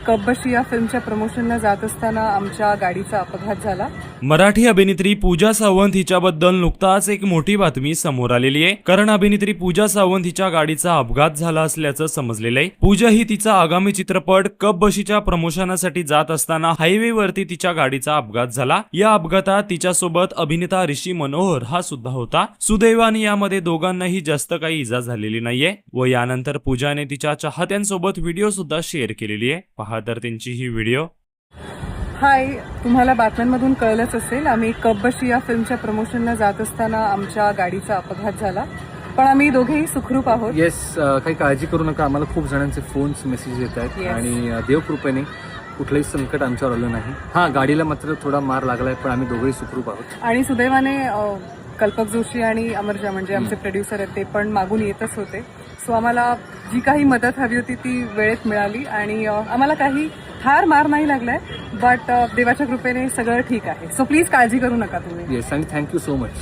कपबशी या फिल्मच्या प्रमोशनला जात असताना आमच्या गाडीचा अपघात झाला। मराठी अभिनेत्री पूजा सावंत हिच्याबद्दल नुकताच एक मोठी बातमी समोर आलेली आहे, कारण अभिनेत्री पूजा सावंत हिच्या गाडीचा अपघात झाला असल्याचं समजलेलं आहे। पूजा ही तिचा आगामी चित्रपट कपबशीच्या प्रमोशनासाठी जात असताना हायवेवरती तिच्या गाडीचा अपघात झाला। या अपघातात तिच्यासोबत अभिनेता ऋषी मनोहर हा सुद्धा होता। सुदैवाने यामध्ये दोघांनाही जास्त काही इजा झालेली नाहीये व यानंतर पूजाने तिच्या चाहत्यांसोबत व्हिडिओ सुद्धा शेअर केलेली आहे। पहा तर त्यांची ही व्हिडिओ। हाय, तुम्हाला बातम्यांमधून कळलंच असेल, आम्ही कपबशी या फिल्मच्या प्रमोशनला जात असताना आमच्या गाडीचा अपघात झाला, पण आम्ही दोघेही सुखरूप आहोत। येस, काही काळजी करू नका। आम्हाला खूप जणांचे फोन्स मेसेज येत आहेत Yes. आणि देवकृपेने कुठलंही संकट आमच्यावर आलं नाही। हा, गाडीला मात्र थोडा मार लागलाय, पण आम्ही दोघेही सुखरूप आहोत। आणि सुदैवाने कल्पक जोशी आणि अमरजा म्हणजे आमचे प्रोड्युसर आहेत ते पण मागून येतच होते। सो आम्हाला जी काही मदत हवी होती ती वेळेत मिळाली आणि आम्हाला काही फार मार नाही लागलाय, बट देवाच्या कृपेने सगळं ठीक आहे। सो प्लीज काळजी करू नका तुम्ही। येस, आणि थँक्यू सो मच।